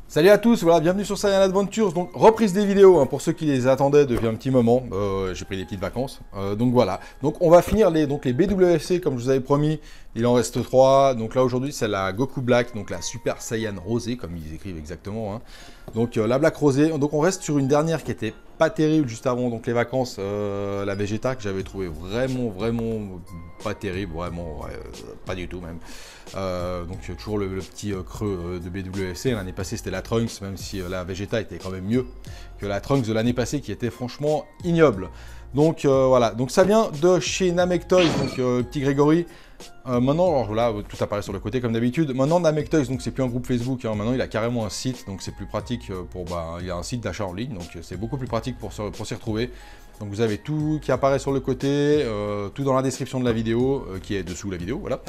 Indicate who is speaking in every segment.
Speaker 1: Salut à tous, voilà, bienvenue sur Saiyan Adventures. Donc reprise des vidéos, hein, pour ceux qui les attendaient depuis un petit moment. J'ai pris des petites vacances, donc voilà. Donc on va finir les BWFC comme je vous avais promis. Il en reste 3. Donc là aujourd'hui c'est la Goku Black, donc la Super Saiyan Rosée comme ils écrivent exactement, hein. Donc la Black Rosée. Donc on reste sur une dernière qui était pas terrible juste avant donc les vacances, la Vegeta que j'avais trouvé vraiment pas terrible, vraiment pas du tout même. Donc toujours le petit creux de BWFC. L'année passée c'était la Trunks, même si la Vegeta était quand même mieux que la Trunks de l'année passée qui était franchement ignoble. Donc voilà, donc ça vient de chez Namek Toys, donc petit Grégory. Maintenant, alors là, tout apparaît sur le côté comme d'habitude. Maintenant, Namek Toys, donc c'est plus un groupe Facebook, hein. Maintenant il a carrément un site, donc c'est plus pratique pour, il a un site d'achat en ligne, donc c'est beaucoup plus pratique pour s'y retrouver. Donc vous avez tout qui apparaît sur le côté, tout dans la description de la vidéo, qui est dessous la vidéo, voilà.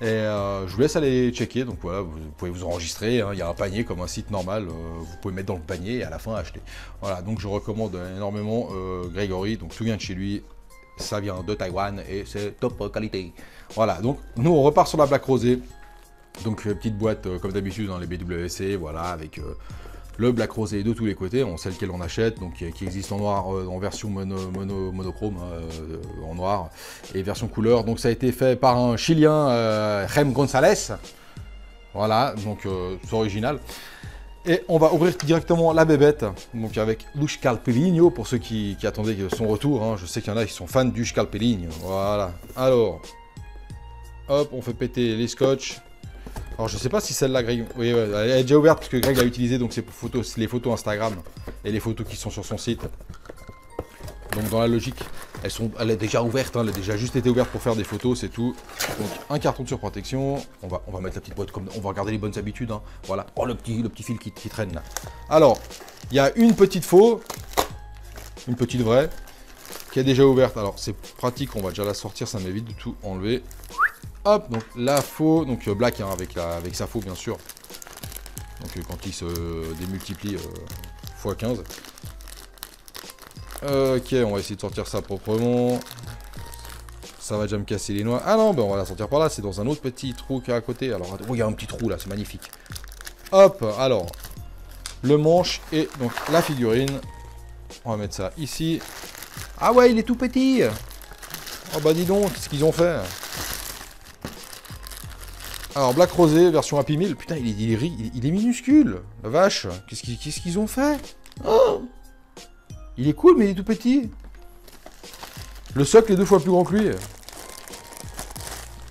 Speaker 1: Et je vous laisse aller checker, donc voilà, vous pouvez vous enregistrer, hein. Il y a un panier comme un site normal, vous pouvez mettre dans le panier et à la fin acheter. Voilà, donc je recommande énormément Grégory, donc tout vient de chez lui. Ça vient de Taïwan et c'est top qualité. Voilà, donc nous on repart sur la Black Rosée. Donc petite boîte comme d'habitude dans les BWC, voilà, avec le Black Rosée de tous les côtés. On sait lequel on achète, donc qui existe en noir, en version monochrome, en noir, et version couleur. Donc ça a été fait par un Chilien, Rem González. Voilà, donc c'est original. Et on va ouvrir directement la bébête, donc avec du Scalpelino, pour ceux qui attendaient son retour, hein. Je sais qu'il y en a qui sont fans du Scalpelino, voilà. Alors, hop, on fait péter les scotch. Alors je sais pas si celle-là, Greg, oui, elle est déjà ouverte parce que Greg l'a utilisée, donc c'est pour les photos Instagram et les photos qui sont sur son site. Donc dans la logique, elle est déjà ouverte, hein, elle a déjà juste été ouverte pour faire des photos, c'est tout. Donc un carton de surprotection, on va mettre la petite boîte comme on va regarder les bonnes habitudes, hein. Voilà. Oh le petit fil qui traîne là. Alors, il y a une petite faux, une petite vraie, qui est déjà ouverte. Alors c'est pratique, on va déjà la sortir, ça m'évite de tout enlever. Hop, donc la faux, donc black, hein, avec sa faux bien sûr. Donc quand il se démultiplie x 15. Ok, on va essayer de sortir ça proprement. Ça va déjà me casser les noix. Ah non, ben on va la sortir par là. C'est dans un autre petit trou qui est à côté. Alors, oh, il y a un petit trou là, c'est magnifique. Hop, alors, le manche et donc la figurine. On va mettre ça ici. Ah ouais, il est tout petit. Oh bah dis donc, qu'est-ce qu'ils ont fait? Alors, Black Rosée, version Happy Meal. Putain, il est minuscule. La vache, qu'est-ce qu'ils ont fait? Oh, il est cool, mais il est tout petit. Le socle est 2 fois plus grand que lui.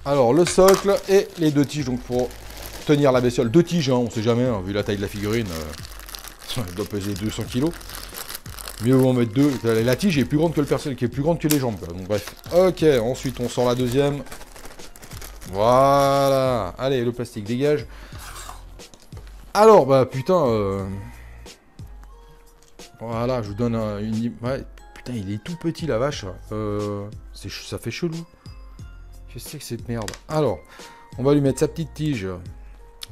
Speaker 1: Alors, le socle et les 2 tiges, donc pour tenir la bestiole. 2 tiges, hein, on sait jamais, hein, vu la taille de la figurine. Elle doit peser 200 kg. Mieux vaut en mettre 2. La tige est plus grande que le personnel, qui est plus grande que les jambes, quoi. Donc bref. Ok, ensuite on sort la deuxième. Voilà. Allez, le plastique dégage. Alors, bah putain... Voilà, je vous donne une... Ouais, putain, il est tout petit, la vache. Ça fait chelou. Qu'est-ce que c'est que cette merde? Alors, on va lui mettre sa petite tige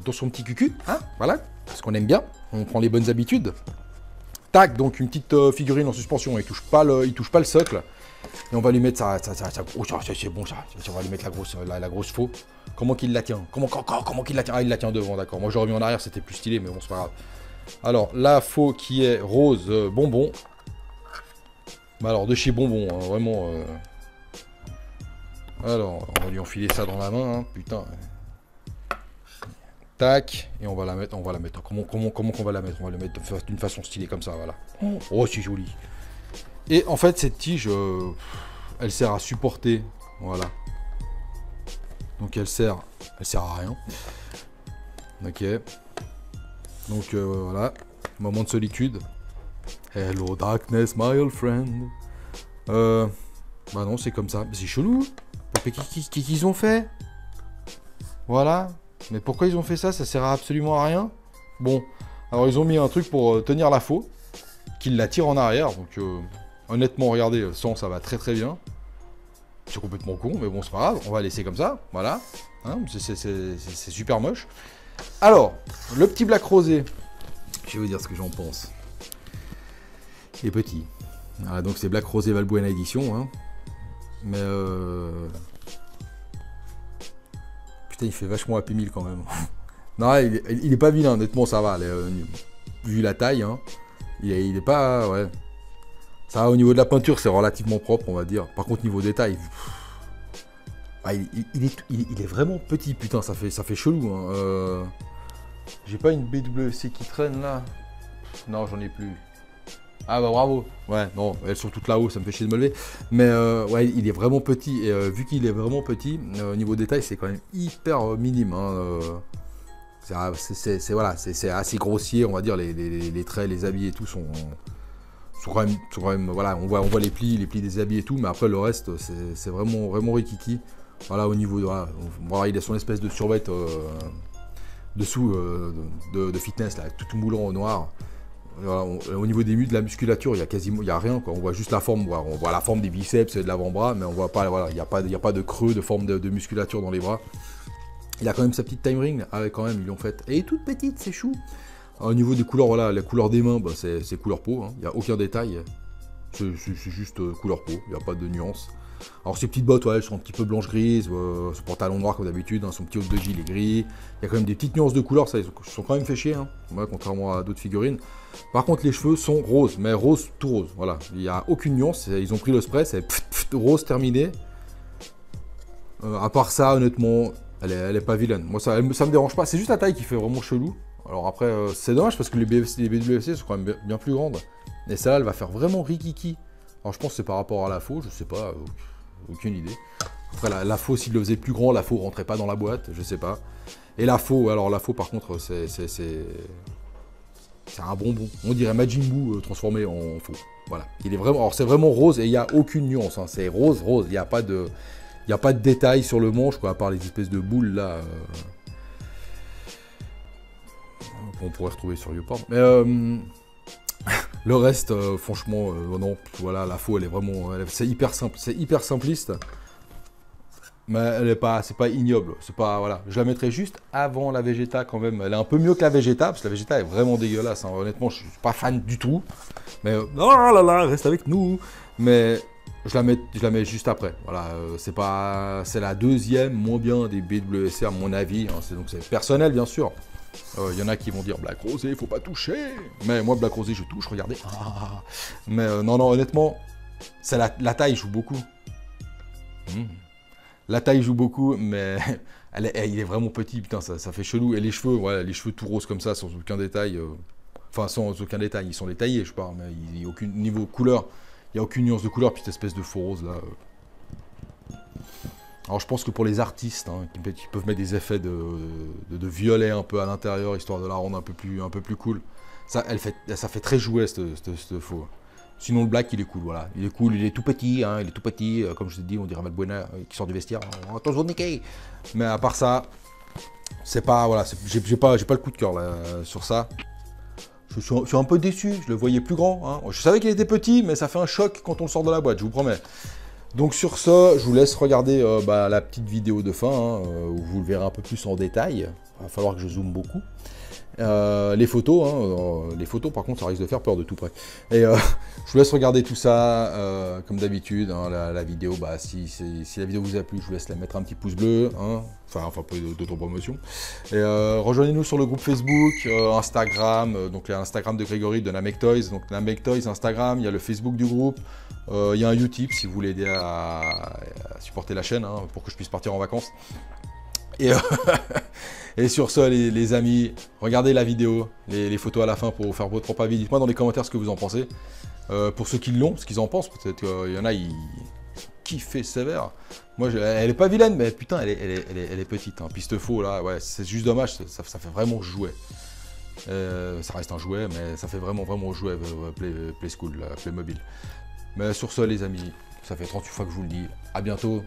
Speaker 1: dans son petit cucu, hein, voilà, parce qu'on aime bien. On prend les bonnes habitudes. Tac, donc une petite figurine en suspension. Il touche pas le socle. Et on va lui mettre ça. Oh, c'est bon, ça. On va lui mettre la grosse faux. Comment qu'il la tient? Comment qu'il la tient? Ah, il la tient devant, d'accord. Moi, j'aurais mis en arrière, c'était plus stylé, mais bon, c'est pas grave. Alors, la faux qui est rose bonbon. Bah alors, de chez bonbon, hein, vraiment. Alors, on va lui enfiler ça dans la main, hein, putain. Tac, et on va la mettre. Comment qu'on va la mettre? On va la mettre d'une façon stylée comme ça, voilà. Oh, c'est joli. Et en fait, cette tige, elle sert à supporter, voilà. Donc elle sert à rien. Ok. Donc voilà, moment de solitude. Hello darkness, my old friend. Bah non, c'est comme ça. C'est chelou. Mais qu'est-ce qu'ils ont fait? Voilà. Mais pourquoi ils ont fait ça? Ça sert absolument à rien. Bon, alors ils ont mis un truc pour tenir la faux, qu'ils la tirent en arrière. Donc honnêtement, regardez, sans ça va très bien. C'est complètement con, mais bon, c'est pas grave. On va laisser comme ça, voilà. Hein, c'est super moche. Alors, le petit black rosé, je vais vous dire ce que j'en pense. Il est petit. Voilà, donc c'est Black Rosé Valbuena édition. Hein. Mais putain, il fait vachement Happy Meal quand même. Non, il est pas vilain, honnêtement, ça va. Vu la taille, hein, il est pas... Ouais. Ça va, au niveau de la peinture, c'est relativement propre, on va dire. Par contre, niveau détail... Ah, il est vraiment petit, putain, ça fait chelou. Hein. J'ai pas une BWC qui traîne, là. Non, j'en ai plus. Ah bah bravo. Ouais, non, elles sont toutes là-haut, ça me fait chier de me lever. Mais ouais, il est vraiment petit. Et vu qu'il est vraiment petit, au niveau détail, c'est quand même hyper minime. Hein, c'est assez grossier, on va dire. Les traits, les habits et tout sont quand même, voilà, on voit les plis des habits et tout. Mais après, le reste, c'est vraiment rikiki. Voilà, au niveau de... Voilà, il a son espèce de survêt dessous de fitness, là, tout moulant au noir. Voilà, au niveau des muscles, de la musculature, il y a rien, quoi. On voit juste la forme, on voit la forme des biceps et de l'avant-bras, mais on voit pas, voilà, il n'y a pas de creux, de forme de musculature dans les bras. Il a quand même sa petite time ring, quand même, ils l'ont faite. Et toute petite, c'est chou. Au niveau des couleurs, voilà, la couleur des mains, bah, c'est couleur peau, hein. Il n'y a aucun détail. C'est juste couleur peau, il n'y a pas de nuance. Alors ces petites bottes, ouais, elles sont un petit peu blanche-grise, son pantalon noir comme d'habitude, hein, son petit haut de gilet gris. Il y a quand même des petites nuances de couleurs, ça, ils sont quand même fait chier, hein, ouais, contrairement à d'autres figurines. Par contre, les cheveux sont roses, mais rose, tout rose, voilà. Il n'y a aucune nuance, ils ont pris le spray, c'est rose terminé. À part ça, honnêtement, elle est pas vilaine. Moi, ça me dérange pas, c'est juste la taille qui fait vraiment chelou. Alors après, c'est dommage parce que les BWC sont quand même bien plus grandes. Et celle-là, elle va faire vraiment rikiki. Alors je pense que c'est par rapport à la faux, je sais pas, aucune idée. Après la faux, s'il le faisait plus grand, la faux rentrait pas dans la boîte, je sais pas. Et la faux, alors la faux par contre, c'est un bonbon. On dirait Majin Buu transformé en faux. Voilà. Il est vraiment, alors c'est vraiment rose et il n'y a aucune nuance. Hein. C'est rose. Il n'y a pas de détails sur le manche, quoi, à part les espèces de boules là. On pourrait retrouver sur YouPorn. Mais le reste, franchement, non, voilà, la faux, elle est vraiment, c'est hyper simple, c'est hyper simpliste, mais elle est pas, c'est pas ignoble, c'est pas, voilà, je la mettrais juste avant la Vegeta quand même, elle est un peu mieux que la Vegeta, parce que la Vegeta est vraiment dégueulasse, hein. Honnêtement, je suis pas fan du tout, mais oh là là, reste avec nous, mais je la mets juste après, voilà, c'est la deuxième moins bien des BWC à mon avis, hein. Donc c'est personnel bien sûr. Y en a qui vont dire Black Rosé, faut pas toucher. Mais moi, Black Rosé, je touche, regardez. Mais non, honnêtement, la taille joue beaucoup. La taille joue beaucoup, mais il est vraiment petit, putain, ça fait chelou. Et les cheveux, voilà, les cheveux tout roses comme ça, sans aucun détail. Enfin, sans aucun détail, ils sont détaillés, je parle, mais il n'y a aucun niveau couleur. Il n'y a aucune nuance de couleur, puis cette espèce de faux rose là. Alors je pense que pour les artistes, hein, qui peuvent mettre des effets de violet un peu à l'intérieur, histoire de la rendre un peu plus cool, ça fait très jouet ce faux. Sinon le black il est cool, voilà. Il est cool, il est tout petit, hein, comme je t'ai dit, on dirait Valbuena qui sort du vestiaire. Attention Nikkei. Mais à part ça, c'est pas, voilà, j'ai pas le coup de cœur là, sur ça. Je suis un peu déçu, je le voyais plus grand. Hein. Je savais qu'il était petit, mais ça fait un choc quand on le sort de la boîte, je vous promets. Donc sur ça, je vous laisse regarder la petite vidéo de fin, hein, où vous le verrez un peu plus en détail. Il va falloir que je zoome beaucoup. Les photos, hein, par contre, ça risque de faire peur de tout près. Et je vous laisse regarder tout ça, comme d'habitude, hein, la vidéo. Bah, si la vidéo vous a plu, je vous laisse la mettre un petit pouce bleu, hein, enfin peu d'autopromotion. Et rejoignez-nous sur le groupe Facebook, Instagram, donc l'Instagram de Grégory de Namek Toys, donc Namek Toys Instagram, il y a le Facebook du groupe, il y a un Utip si vous voulez aider à supporter la chaîne, hein, pour que je puisse partir en vacances. Et sur ce, les amis, regardez la vidéo, les photos à la fin pour faire votre propre avis. Dites-moi dans les commentaires ce que vous en pensez. Pour ceux qui l'ont, ce qu'ils en pensent, peut-être qu'il y en a, ils kiffent sévère. Moi, elle est pas vilaine, mais putain, elle est petite. Hein. Piste faux, là, ouais, c'est juste dommage, ça fait vraiment jouet. Ça reste un jouet, mais ça fait vraiment jouet, Play School, Playmobil. Mais sur ce, les amis, ça fait 38 fois que je vous le dis. À bientôt.